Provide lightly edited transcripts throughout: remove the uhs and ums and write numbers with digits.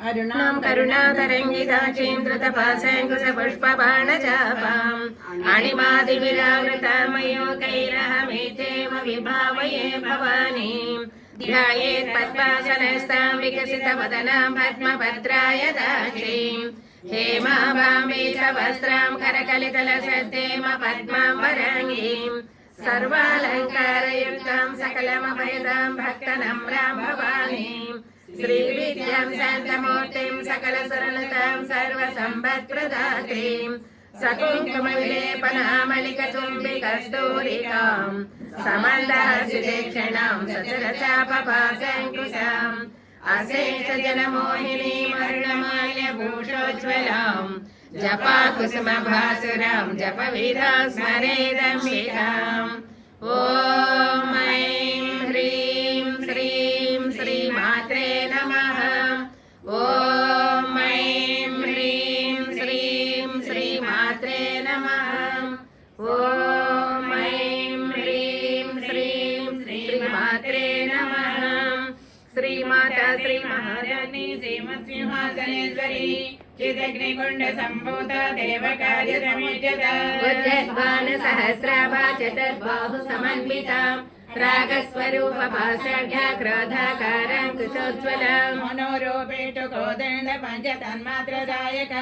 अरुणां करुणातरङ्गिताक्षीं धृतपाशाङ्कुशपुष्पबाणचापाम् अणिमादिविरावृतां मयूकैरहमेतेव विभावये भवानीं ध्यायेत् पद्मासनस्तां विकसितवदनां पद्मभद्रायदाक्षीं हेमाभां वस्त्रां करकलितलसद्देम पद्माम्बराङ्गीं सर्वालङ्कारयुक्तां सकलमभयदां भक्तनम्रां भवानीं श्रीविद्यां शान्तमूर्तिं सकलसरलतां सर्वसम्पत्प्रदात्रीं सकुङ्कुमविलेपनामलिकचुम्बिकस्तूरिकां समन्दहासिदेक्षणां सचरचापपाशङ्कुशाम् अशेषजनमोहिनीं वर्णमाल्यभूषोज्ज्वलां जपाकुसुमभासुरां जपविधा स्मरेदम्बिकाम् ॐ ऐं ह्रीं श्रीं श्रीमात्रे नमः। ॐ ऐं ह्रीं श्रीं श्रीमात्रे नमः। ॐ ऐं ह्रीं श्रीं श्रीमात्रे नमः। श्रीमाता श्री महारानी श्रीमत्सिंहासनेश्वरी चिदग्निकुण्ड सम्भूता देवकार्य समुज्जता उज्जद्भान सहस्राभा चतुर्बाहु समन्विता रागस्वरूपभाषाढ्या क्रोधाकाराङ्कुशोज्ज्वला मनोरूपेषु कोदण्ड पञ्चतन्मात्रदायक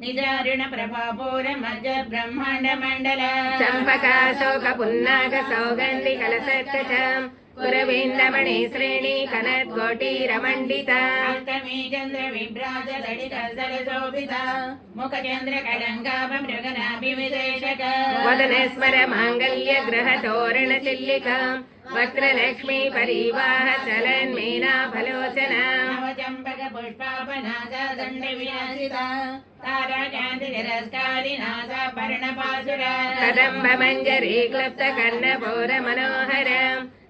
निजारिण प्रभापूर मज्ज ब्रह्माण्ड मण्डल चम्पकाशोकपुन्नाग सौगन्धि कलशत्कचम् पुरविन्दमणि श्रेणी कनद्कोटिरमण्डिता अष्टमी चन्द्र विभ्राज ललितसरशोभिता मुखचन्द्र कलङ्काभ मृगनाभिविदेशक वदन स्मर माङ्गल्य ग्रहतोरण चिल्लिका वक्रलक्ष्मी परिवाह चलन्मीना फलोचना नवचम्पक पुष्पापनासा दण्ड विराजिता ताराकान्ति तिरस्कारी नासा पर्णपासुरा कदम्ब मञ्जरी क्लुप्त कर्णपोर मनोहर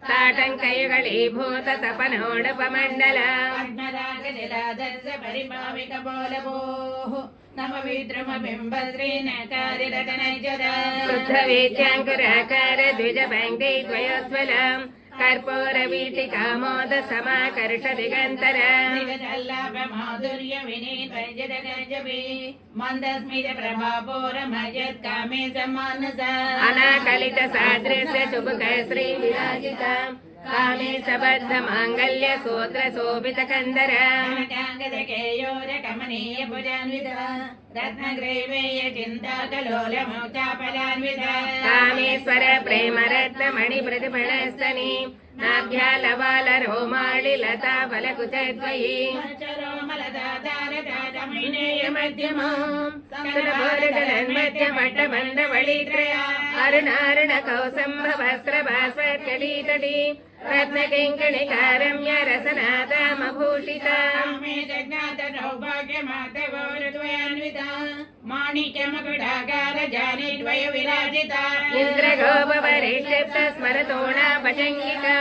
ताटङ्कयुगलीभूत तपनोडपमण्डल पद्मरागजलाधस्य परिभाविक बोलभोः नमविद्रुमबिम्बश्रीनकारिरटनजदा शुद्धवेद्याङ्कुराकार द्विजपङ्क्ति द्वयोज्ज्वलम् कर्पूरवीटिकामोद समाकर्ष दिगन्तर माधुर्य विनीतजि मन्दस्मित प्रभापूर मयत् कामे समानस अनाकलित सादृश्य चुबुक श्री विराजिता कामे सबद्ध माङ्गल्य सूत्र शोभित कन्दर केयोर कमनीय भुजान्वित रत्नग्रैवेय चिन्ता कलोल मोक्षाफलान्वित कामेश्वर प्रेम रत्नमणि प्रतिफलस्तनि नाभ्यालवाल रोमाळि लता फलकुचद्वयी रोमलदातारदातमिनेय मध्यमां मध्यमट्टबन्धवळित्रया अरुणारुण कौसम्भ वस्त्र भास्वत्कटीतटी रत्नकिङ्कणिकारम्य रसनादामभूषिता मे जज्ञात सौभाग्य मातवोरद्वयान्विता माणिक्यमकुटाकार जाने द्वय विराजिता इन्द्रगोपवरिष्ठिप्त स्मरतोणा भजङ्गिका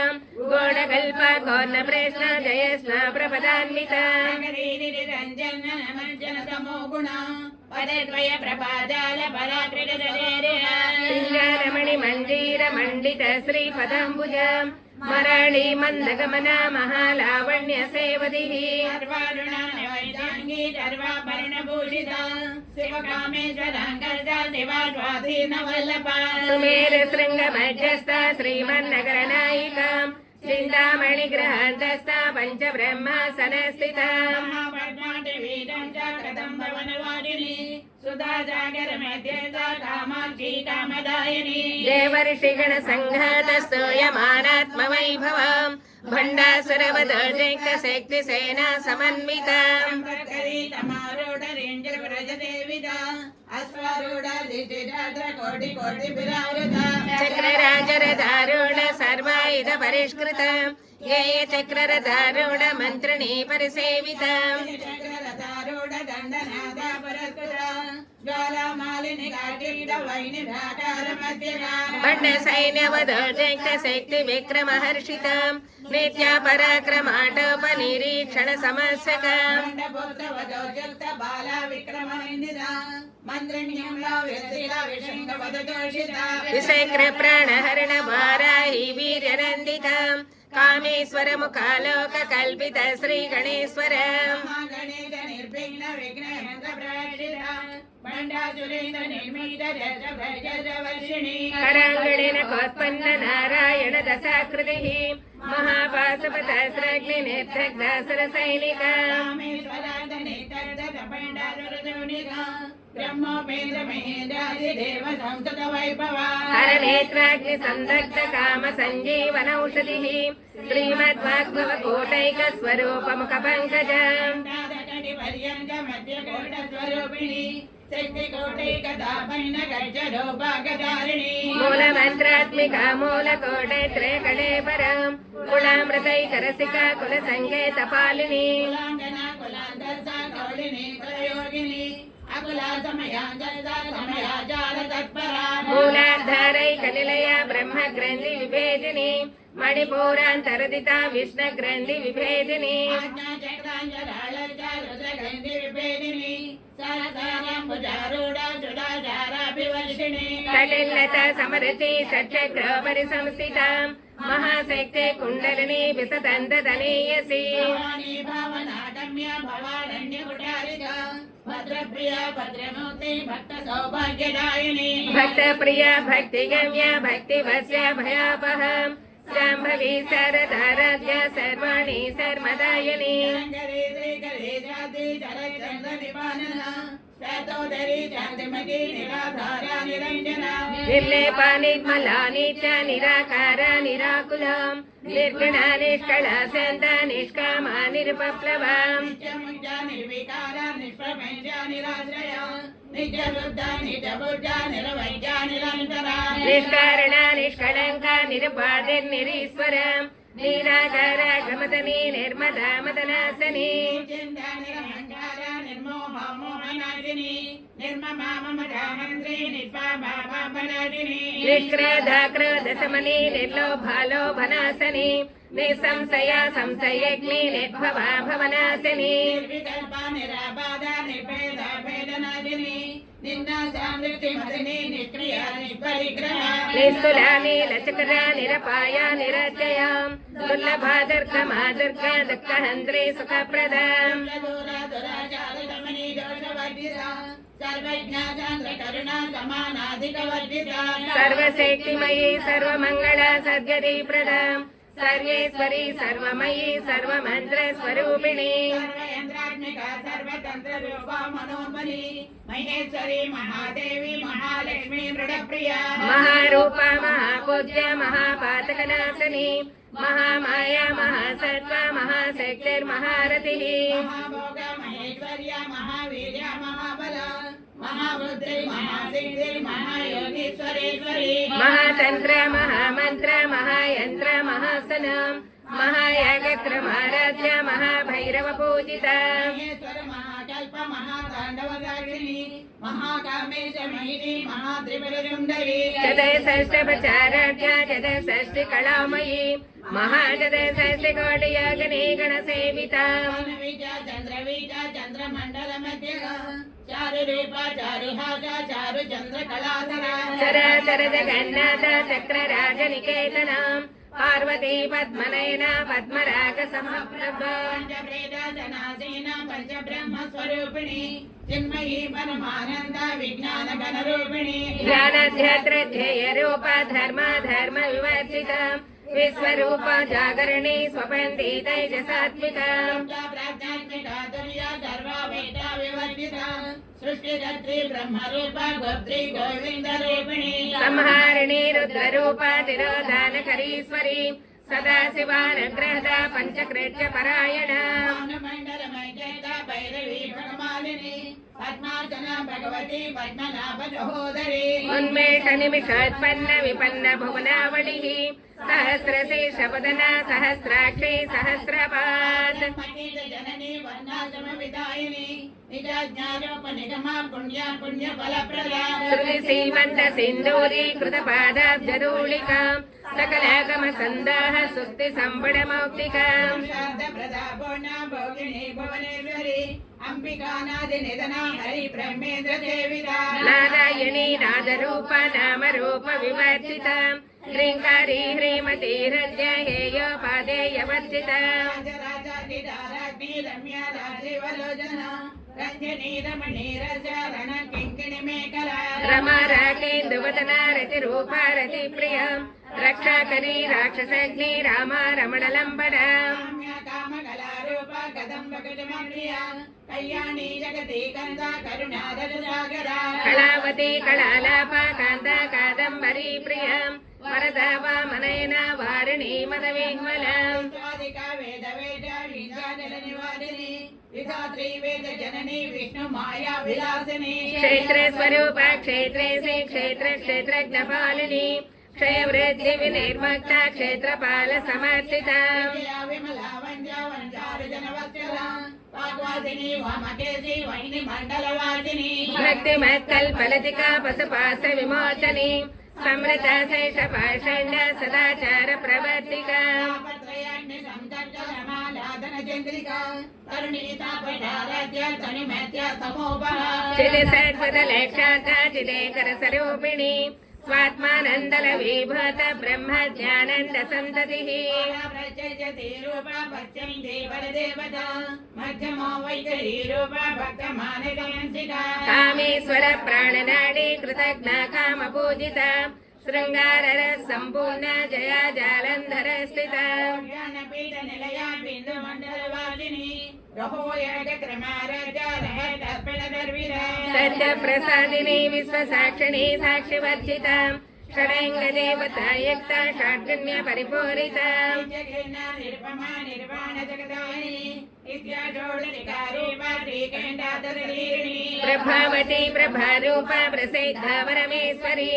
गोणकल्पा कौर्णप्रेष्णा जयस्ना प्रपदान्विता रञ्जन नमज्जन तमो गुणा पदद्वय प्रपादाल पराकृतरमणि मञ्जीर मण्डित श्रीपदाम्बुज मरळी मन्दगमना महालावण्य सेवदिः सर्वारुणाङ्गी सर्वाभरणभूषिता शिवकामेश्वराङ्गजा शिवास्वाधीनवल्लभा सुमेर शृङ्गमध्यस्था श्रीमन्नगरनायिका चिन्तामणि ग्रहान्तस्था पञ्चब्रह्मासनस्थिता सुधा सागर मध्यस्था कामाक्षी कामदायिनी देवर्षिगण संघात स्तूयमानात्मवैभवम् भण्डासुरवदोजैक शक्तिसेना समन्विता चक्रराजरदारूढ सर्वायुध परिष्कृत गेय चक्ररदारूढ मन्त्रिणी परिसेविता बण्ड सैन्यवदोजैक शक्ति विक्रमहर्षित नित्या पराक्रमाटोपनिरीक्षण समस्यक विशेक्र प्राणहरण वाराही वीर्यनन्दिता कामेश्वर मुखालोक कल्पित श्री गणेश्वर कराङ्गणेन कोत्पन्न नारायण दशाकृतिः महापाशपतास्राग्नि नेत्रग्रासरसैनिका हरनेत्राग्नि संदग्ध काम संजीवन औषधिः श्रीमद्वाग्भव कोटैक स्वरूप मुख पंकज मूल मंत्रात्मिका मूल कोटे त्रयकले परम कुलामृतैक रसिका कुल संकेत पालिनी मूलाधारैक निलया ब्रह्म ग्रंथि विभेदिनी मणिपूरान्तरदिता विष्णु ग्रंथि विभेदिनी कटिलता समरति षट्चक्र परिसंस्थिता महाशक्ते कुंडलिनी विसतन्ततनीयसी भक्त प्रिया भक्ति गम्या भक्ति वश्य भयापह शांभवी शारदाराध्या सर्वाणि सर्वदायिनी निर्लेपा निर्मला नित्या निराकारा निराकुला निर्गुणा निष्कला शान्ता निष्कामा निरुपप्लवा निष्कारणा निष्कलंका निरुपाधिर्निरीश्वर निराकारा गमतनी निर्मदा मदनासनी निष्क्रोधा क्रोध समनी निर्लोभा लोभनाशनी निसंशया संशयग्नि निर्भवा भवनाशिनी निस्तुला नीलचक्रा निरपाया निरत्यया दुर्लभा दुर्गमा दुर्गा दुःखहन्त्री सुखप्रदा सर्वशक्तिमयी सर्वमंगला सद्गति प्रदा सर्वेश्वरी सर्वमयी सर्वमंत्र स्वरूपिणी महेश्वरी महादेवी महालक्ष्मी मृडप्रिया महारूपा महापूज्य महापातकनाशिनी महामाया महासत्त्वा महाशक्तिर्महारतिः महेश्वर्या महावीर्या महाबला महाबुद्धि महासिद्धि महायोगीश्वरेश्वरी महातंत्र महामंत्र महायंत्र महासन महायागत्र महाराध्य महाभैरव पूजिता महेश्वर महाकल्प महातांडव साक्षिणी महाकामेश महिनी महात्रिपुरसुंदरी चतुष्षष्टपचाराढ्या चतुष्षष्टि कलामयी महाचतुष्षष्टिकोटि योगिनी गणसेविता चंद्रवीजा चंद्रमंडल मध्य चारुरूपा चारुहासा चारु चंद्र कलाधरा चराचर जगन्नाथ चक्रराज निकेतना पार्वती पद्मनयना पद्मराग समप्रभा पंचप्रेदासनासीना पंचब्रह्म स्वरूपिणी चिन्मयी परमानंद विज्ञान गण रूपिणी ज्ञानाध्यात्र ध्येय रूप धर्म धर्म विवर्जिता विश्वरूप जागरणी स्वपन्ती तैजसात्मिका प्राज्ञात्मिका दुर्या सर्वा वेदा विवर्जिता सृष्टिकर्त्री ब्रह्मरूपा गोत्री गोविंद रूपिणी संहारिणी रुद्ररूपा तिरोधानकरीश्वरी सदा शिवानुग्रहदा पंचकृत्य परायणा मंडलमयता भैरवी भगमालिनी पद्मार्चना भगवती पद्मनाभ सहोदरी उन्मेष निमिषोत्पन्न विपन्न भुवनावलिः सहस्रशीर्षपदना सहस्राक्षी सहस्रपाद जननी वर्णाश्रम विदायिनी निजाज्ञारोपनिगमा पुण्या पुण्य फलप्रदा श्रुति सीमंत सिंदूरी कृत पादाब्जधूलिका सकलागम संदाह सुक्ति संबड़ मौक्तिका प्रदा पूर्णा भोगिनी भुवनेश्वरी अंबिका नादि निधना हरि ब्रह्मेन्द्र सेविता नारायणी नादरूपा नाम रूप विवर्जिता ह्रींकारी ह्रीमती हृदय हेय पादेय वर्जिता रत्नी रम्या राजीवलोचन रंजनी रमणी रसारण किंकिणी मेखला रमा राकेन्दुवदना रतिरूपा रतिप्रियं रक्षाकरी राक्षसग्नि रामा रमणलम्बना काम्या कामकला रूपा कदम्ब कुसुमप्रिया कल्याणी जगति कंदा करुणाधर सागरा कलावती कलालापा कान्ता कादम्बरी प्रियं वरदा वामनयना वारिणी मदविह्वलम् स्वादिका वेद वेद विद्याजल निवादिनी विधात्री वेद जननी विष्णु माया विलासिनी क्षेत्र स्वरूपा क्षेत्रे श्री क्षेत्र क्षेत्रज्ञपालिनी क्षयवृद्धि विनिर्मुक्ता क्षेत्रपाल समर्थिता विजया विमला वंजा वंजार्जन वत्सला वाग्वादिनी वामकेशी वैनी मंडलवासिनी भक्तिमत्कल्पलतिका पशुपाश विमोचनी समृता शेषपाषण्ड सदाचार प्रवर्तिका तापत्रयाग्नि संतप्त समालादन चंद्रिका तरुणीता पठाराज्य तनिमेत्य तमोपहा चिदिसत्पदलक्षाता चिदेकर स्वरूपिणी स्वात्मानन्दल विभूत ब्रह्म ज्ञानन्द सन्ततिः प्रचर्यते रूपा पश्चिमी देवदेवता मध्यमो वैखरी रूपा भक्तमानकंसिका कामेश्वर प्राणनाडी कृतज्ञ कामपूजिता शृङ्गाररस सम्पूर्ण जया जालन्धर स्थिता ज्ञानपीठ निलया बिन्दु मंडलवासिनी रहोयग क्रमाराजा रहतर्पण दर्विरा सत्यप्रसादिनी विश्वसाक्षिणी साक्षिवर्जिता षडङ्गदेवता युक्ता षड्गण्य परिपूरिता जगन्ना निर्पमा निर्वाण जगदायिनी इत्याजोडनिका रूपा श्रीकण्ठाधरलीरिणी प्रभावती प्रभारूपा प्रसिद्धा परमेश्वरी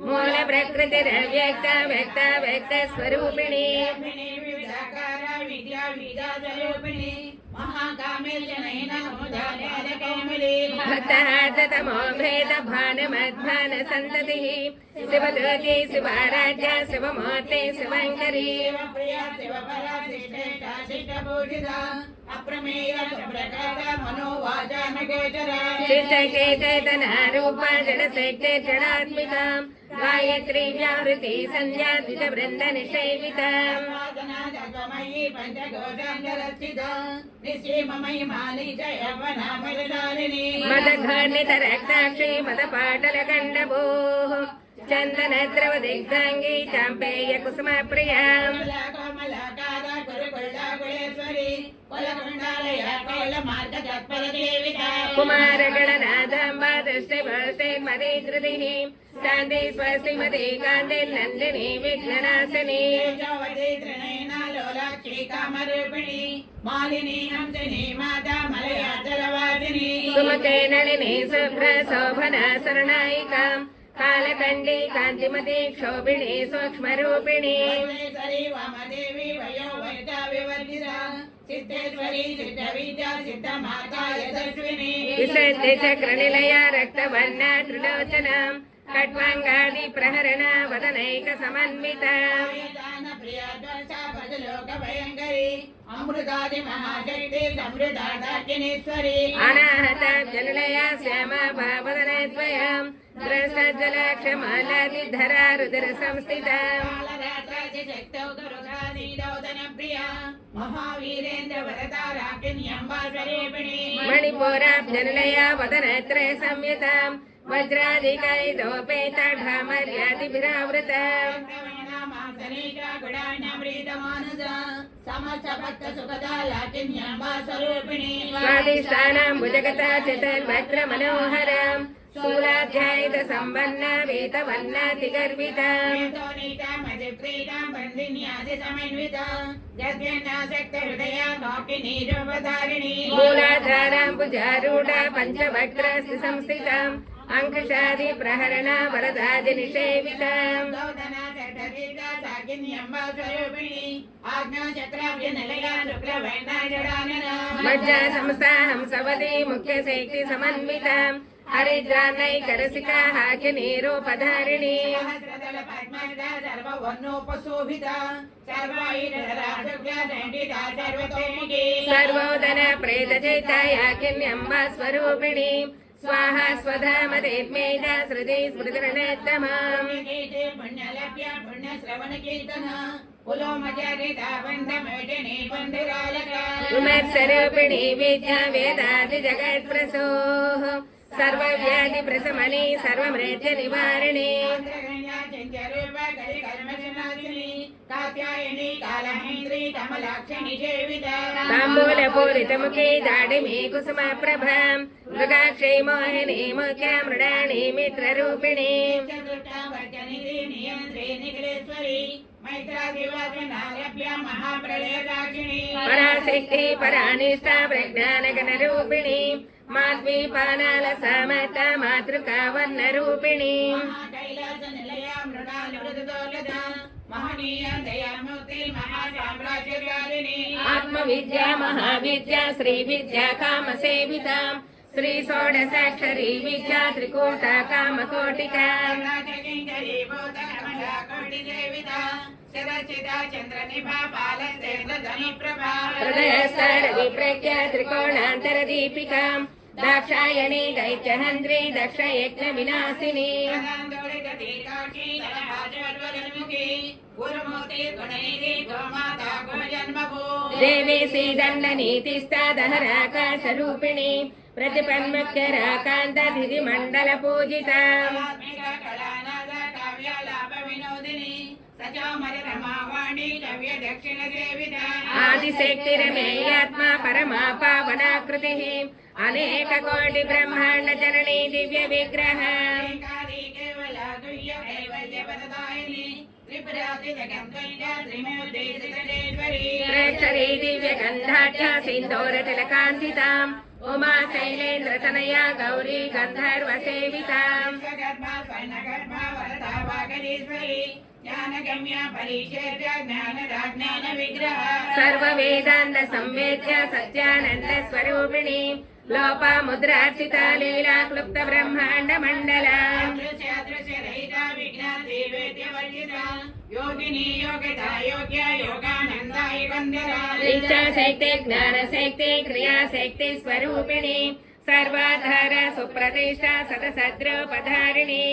मूल प्रकृतिरव्यक्ता व्यक्ता व्यक्त स्वरूपिणी विविधाकारा विद्या विद्या स्वरूपिणी महाकामेशनैन मुदालकैमली भक्तहार्दतमो भेद भानमध्भान सन्ततिः शिवदूती शिवाराध्या शिवमूर्ति शिवङ्करी प्रिया शिवपरा श्रेष्ठा शिष्टपूजिता अप्रमेय प्रकाशा मनोवाचा नगोचरा चित्तके चैतनारूपा जडशक्ति जडात्मिका गायत्री व्याहृति सन्ध्या द्विजवृन्द निषेविता वादना जगमयी पंचघोषाङ्गरक्षिता निश्चीममयी माली च यौवना मदशालिनी मदघर्णित रक्ताक्षी मदपाटलकण्डभूः चन्दनद्रव दिग्धाङ्गी चाम्पेय कुसुमप्रिया कमलाकारा कुरुकुल्लाकुलेश्वरी कुलकुण्डालया कौलमार्गतत्परदेविका कुमारगणनाथाम्बा दृष्टिभस्तेर्मदीधृतिः शान्ति स्वस्तिमती कान्तिर्नन्दिनी विघ्ननाशिनी तेजोवती त्रिनयना लोलाक्षी कामरूपिणी मालिनी हंसिनी माता मलयाचलवासिनी सुमुखे नलिनी शुभ्र शोभना शरणायिका कालकण्डी कान्तिमती क्षोभिणी सूक्ष्मरूपिणी परमेश्वरी वामदेवी वयो वैता विवर्जिता सिद्धेश्वरी सिद्धविद्या सिद्धमाता यशस्विनी विशुद्धि चक्रनिलया रक्तवर्णा त्रिलोचना खट्वाङ्गादि प्रहरणा वदनैक समन्विता दान प्रिया द्वंसा भजलोक भयङ्करी अमृतादि महाशक्ति समृद्धादाकिनीश्वरी अनाहता जललया श्यामा भावदनद्वयम् द्रष्टजलाक्षमालादिधरा रुद्र संस्थिता कालरात्रादि शक्तौ दुर्गासीदौदन प्रिया महावीरेन्द्र वरदा राकिन्यम्बा स्वरूपिणी मणिपुराब्जलया वदनत्रय संयुताम् वज्राधिकैदोपेतढामर्यादिभिरावृता स्वादिष्टानाम् भुजगता चतुर्भद्रमनोहरम् शूलाध्यायित सम्पन्न वेतवर्णातिगर्विता मूलाधाराम् भुजारूढा पञ्चवक्त्रस्ति संस्थिताम् अंकुशादि प्रहरणा वरदादि निषेविता मज्जा संस्था हंसवती मुख्य शक्ति समन्विता हरिद्रानैकरसिका हाकिनीरूपधारिणी सर्वोदन प्रेतचैता याकिन्यम्बा स्वरूपिणी स्वाहा स्वधा मदेत्मेजा श्रुति स्मृतिर्नेत्तमाम् పులోమచరితా బంధమేటిని బంధురాలక ఉమస్వరూపిణి విద్యా వేదాది జగత్ప్రసూః సర్వవ్యాధి ప్రశమని సర్వమృత్యు నివారిణి తాంబూల పూరితముఖి దాడిమి కుసుమ ప్రభాం మృగాక్షై మోహిని ముఖ్య మృడాణి మిత్రరూపిణి పరాశక్తి పరానిష్ట ప్రజ్ఞానగణ రూపిణి మాద్వీపానాల సమత మాతృకా వర్ణ రూపిణి ఆత్మ విద్యా మహావిద్యా శ్రీ విద్యా కామ సేవిత శ్రీ షోడశాక్షరీ విద్యా త్రికూట కామకోటిక హృదయస్థరవి ప్రజ్ఞ త్రికోణాంతర దీపికా దాక్షాయణి దైత్యహంత్రి దక్ష యజ్ఞ వినాశిని దేవి శ్రీదండ నీతిస్తాదహరాకాశ రూపిణి ప్రతిపన్ముఖ్యరాకాంత ధిది మండల పూజిత ఆదిశక్తి రమేయాత్మ పరమా పావనాకృతి అనేక కోటి బ్రహ్మాండ జననీ దివ్య విగ్రహ ప్రేక్షరీ దివ్య గంధాఢ్య సింధూర తిలకాంతితాం ఉమా శైలేంద్ర తనయా గౌరీ గంధర్వ సేవితాం సర్వ వేదాంత సంవేద్య సత్యానంద స్వరూపిణి లోపముద్రార్చిత లీలా క్లుప్త బ్రహ్మాండ మండల ఇచ్ఛాశక్తి జ్ఞానశక్తి క్రియాశక్తి స్వరూపిణి సర్వాధార సుప్రతిష్ట సతసద్రోపధారిణి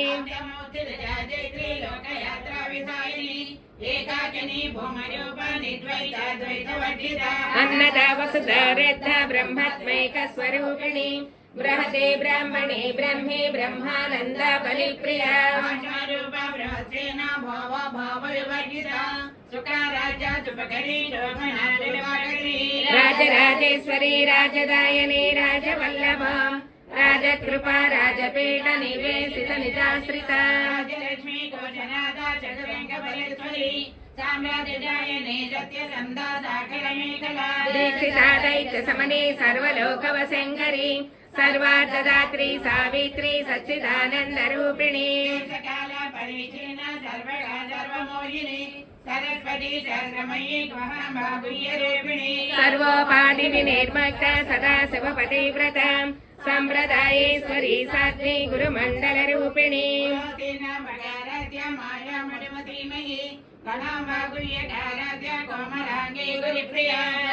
అన్నద వసుధ రద్ధ బ్రహ్మత్మైక స్వరూపిణి బృహతే బ్రాహ్మణే బ్రహ్మే బ్రహ్మానంద బలిప్రియా రాజరాజేశ్వరి రాజదాయని రాజవల్లభ రాజకృపా రాజపీఠ నివేశిత నిజాశ్రిత దీక్షితా దైత్య సమనే సర్వలోకవశంకరి సర్వార్థదాత్రి సావిత్రి సచ్చిదానంద రూపిణి సర్వోపాధి వినిర్మక్త సదా శివపతివ్రత సంప్రదాయేశ్వరి సాధ్వి గురుమండల రూపిణి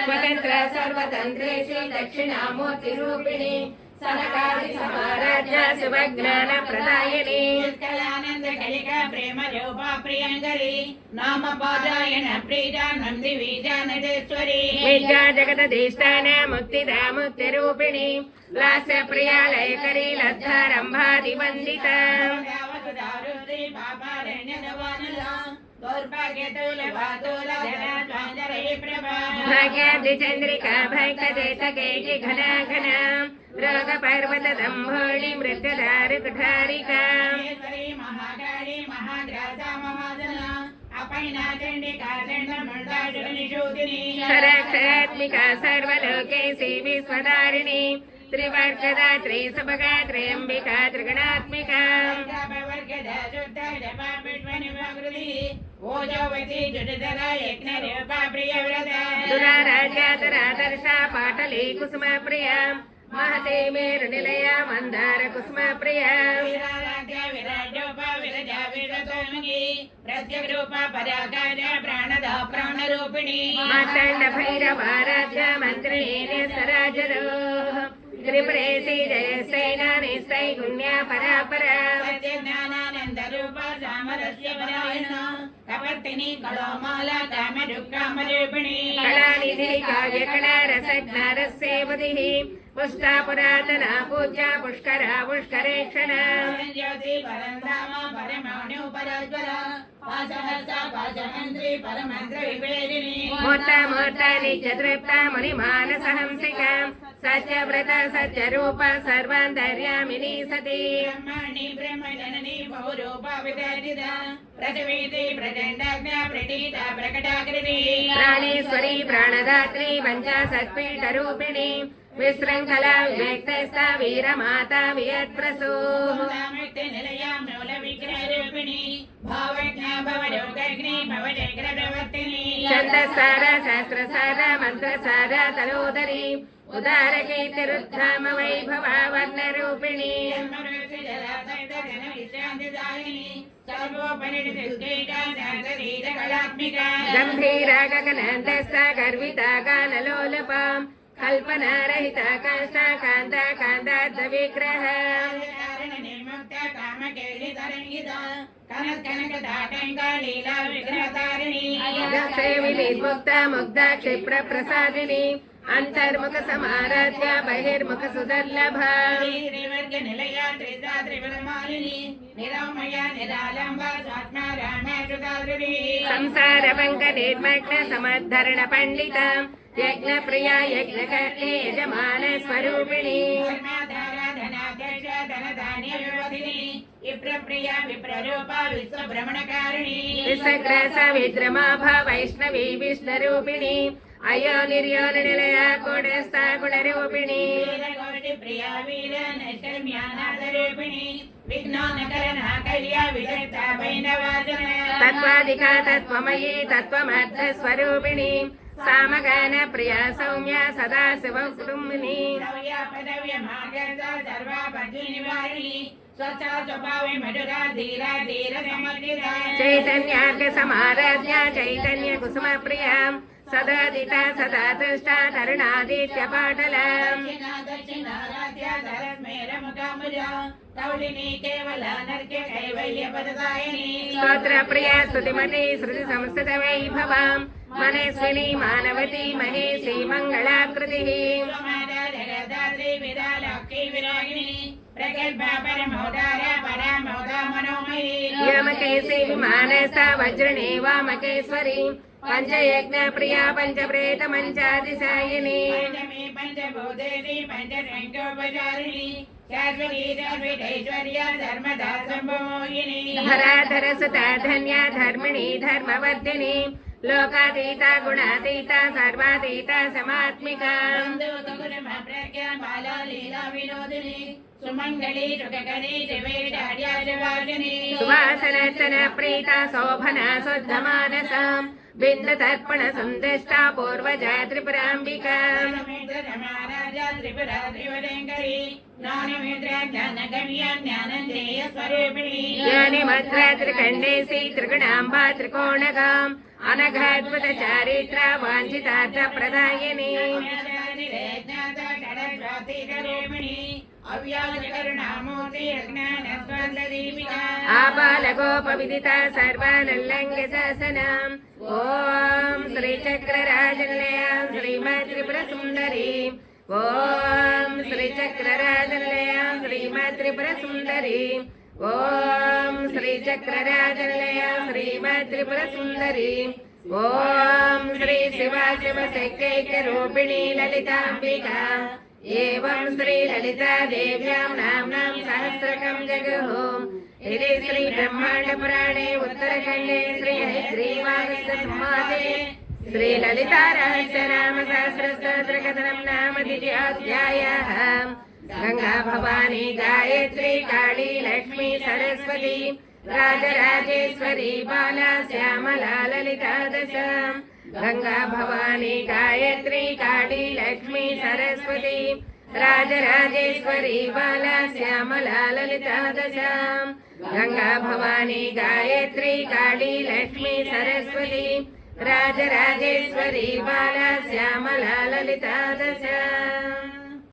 స్వతంత్ర సర్వతంత్రేషు దక్షిణామూర్తి రూపిణి సనకాది సమారాజ్య శివజ్ఞాన ప్రదాయని ప్రేమ రూపా ప్రియంకరి నామ పాదాయన ప్రీత నంది వీజానదేశ్వరి విద్యా జగదీష్టాన ముక్తిదా ముక్తి రూపిణి లాస్య ప్రియాలయకరి లబ్ధారంభాది వందిత భాగ్యాది చంద్రికా భైకజేతకేకి ఘనా ఘనా రోగ పర్వత దంభోళి మృత్యుదారు కుఠారికా మహాకాళి మహాగ్రాస మహాజన అపైనా చండికా చండమండాశునిషూదిని క్షరాక్షరాత్మిక సర్వలోకేశి విశ్వదారిణి త్రివర్గదాత్రి సుభగా త్రయంబికా త్రిగణాత్మికా దురారాజ్యాతరాదర్శ పాటలీ కుసుమ ప్రియ మహతే మేరు నిలయ మందార కుసుమ ప్రియ మార్తాండ భైరవారాధ్య మంత్రిణీ సరాజరో త్రిపురేశి జయస్తైనా నిస్తై గుణ్య పరాపర జ్ఞానానంద రూప సామరస్య పరాయణ కళావర్తిని కళోమాల కామరుక్కామరూపిణి కళానిధి కావ్యకళా రసజ్ఞారస్సేవతిః పుష్టా పురాతనా పూజ్య పుష్కరా పుష్కరేక్షణ జ్యోతి పరంధామ పరమాణు పరస్పర పాశహస్త పాశమంత్రి పరమంత్ర వివేదిని మూర్త మూర్త నిత్యతృప్త మునిమానసహంసిక సత్యవ్రత సత్యరూప సర్వాంతర్యామిని సతి బ్రహ్మణి బ్రహ్మజనని బహురూప విదర్జిత ప్రజవేది ప్రచండాజ్ఞ ప్రటీత ప్రకటాకృతి ప్రాణేశ్వరి ప్రాణదాత్రి పంచాసత్పీఠరూపిణి విశృంఖలా వివేక్తస్థ వీరమాతా వియత్ప్రసూః సామిత్య నిలయ మూల విగ్రహరూపిణి భావజ్ఞ భవలోకగ్ని భవచక్ర ప్రవర్తిని ఛందస్సార శాస్త్రసార మంత్రసార తలోదరి ఉదార కీర్తిరుద్ధామ వైభవ వర్ణరూపిణి జన్మరుచి జలాతైత జన విశ్రాంతిదాయిని సర్వోపనిషద్ శాంతరీత కళాత్మిక గంభీర గగనంతస్థ గర్విత గానలోలప కల్పనారహిత కాష్ట కాంత కాంతార్థ విగ్రహ కారణ నిర్ముక్త కామకేళి తరంగిత కనక దాటంక లీలా విగ్రహతారిణి వినిర్ముక్త ముగ్ధ క్షిప్ర ప్రసాదిని అంతర్ముఖ సమారాధ్య బహిర్ముఖ సుదర్లభ శ్రీవర్గ నిలయ త్రిజా త్రిపురమాలిని నిరామయ నిరాలంబ స్వాత్మ రామేశుదాద్రి సంసార పంక నిర్మగ్న సమద్ధరణ పండిత యజ్ఞ ప్రియ యజ్ఞ యజమాన స్వరూపిణి ధనాధ్యక్ష ధనధాన్య వివధిని విప్రప్రియ విప్రరూప విశ్వభ్రమణకారిణి విసగ్రాస విద్రమాభ వైష్ణవి విష్ణురూపిణి అయో నిర్యోన నిలయ కూడస్థ గుణరూపిణి ప్రియ వీర నైష్కర్మ్యానాదరూపిణి విఘ్నానకరణ కళ్య విదగ్ధ భైనవాదన తత్వాధిక తత్వమయీ తత్వమర్థ స్వరూపిణి సామగాన ప్రియ సౌమ్య సదా శివ కుటుంబిని సవ్య పదవ్య మార్గ సర్వాపద్య నివారిణి స్వచ్ఛ స్వభావి మధుర ధీర ధీర సమర్జిత చైతన్యార్ఘ సమారాధ్య చైతన్య కుసుమ ప్రియ సదాదిత సదా తుష్ట తరుణాదిత్య పాటల దక్షిణారాధ్య ధరస్మేర ముఖాముజ కౌళిని కేవల నర్క్య కైవల్య పదదాయిని స్తోత్ర ప్రియ స్తుతిమతి శృతి సంస్థిత వైభవ మనస్విని మానవతి మహేషి మంగళాకృతి సుమాద జగదాద్రి విరాలక్ష్మీ విరాగిణి ప్రగల్భ పరమోదార పరమోద మనోమయీ యమకేశి విమానస్థ వజ్రణి వామకేశ్వరి పంచయజ్ఞ ప్రియ పంచప్రేత మంచాదిశాయిని పంచమే పంచభూతేసి పంచశంకోపచారిణి శాశ్వతీ సర్వితైశ్వర్య ధర్మదా సంభోగిని ధరాధర సుత ధన్య ధర్మిణి ధర్మవర్ధిని లోకాతీత గుణాతీత సర్వాతీత సమాత్మిక ప్రజ్ఞ బాల లీలా వినోదిని సుమంగళి సుఖకరి శివేశార్యాశవాసిని సువాసనర్చన ప్రీత శోభన శుద్ధ మానస బిందు తర్పణ సందిష్ట పూర్వజ త్రిపురాంబిక సమారాజ త్రిపుర త్రివరంకరి జ్ఞానమిత్ర జ్ఞానగమ్య జ్ఞానందేయ స్వరూపిణి యాని మద్ర త్రికండేసి త్రిగుణాంబ త్రికోణగాం అనఘాద్భుత చారిత్ర వాంఛితార్థ ప్రదాయిని అవ్యాజకరుణామూర్తి అజ్ఞాన స్వందదీపిక ఆబాలగోప విదిత సర్వానుల్లంఘ శాసనం ఓం శ్రీచక్రరాజనిలయాం శ్రీమద్ త్రిపుర సుందరి ఓం శ్రీచక్రరాజనిలయాం శ్రీమద్ త్రిపుర సుందరి ఓం శ్రీచక్రరాజనిలయాం శ్రీమద్ త్రిపుర సుందరి ఓం శ్రీ శివాశివ శక్తైక రూపిణి లలితాంబికా ఏవం శ్రీ లలితా దేవ్యాం నామ్నాం సహస్రకం జగహోం ఇది శ్రీ బ్రహ్మాండ పురాణే ఉత్తరఖండే శ్రీ హయగ్రీవాగస్య సంవాదే శ్రీ లలితా రహస్య నామ సహస్ర స్తోత్ర కథనం నామ ద్వితీయోధ్యాయః గంగా భవానీ గాయత్రి కాళీ లక్ష్మీ సరస్వతి రాజరాజేశ్వరి బాలా శ్యామలా లలితా దశ గంగా భవానీ గాయత్రి కాళీ లక్ష్మీ సరస్వతి రాజరాజేశ్వరి బాలా శ్యామలా లలితా దశ గంగా భవానీ గాయత్రి కాళీ లక్ష్మీ సరస్వతి రాజరాజేశ్వరి బాలా శ్యామలా లలితా దశ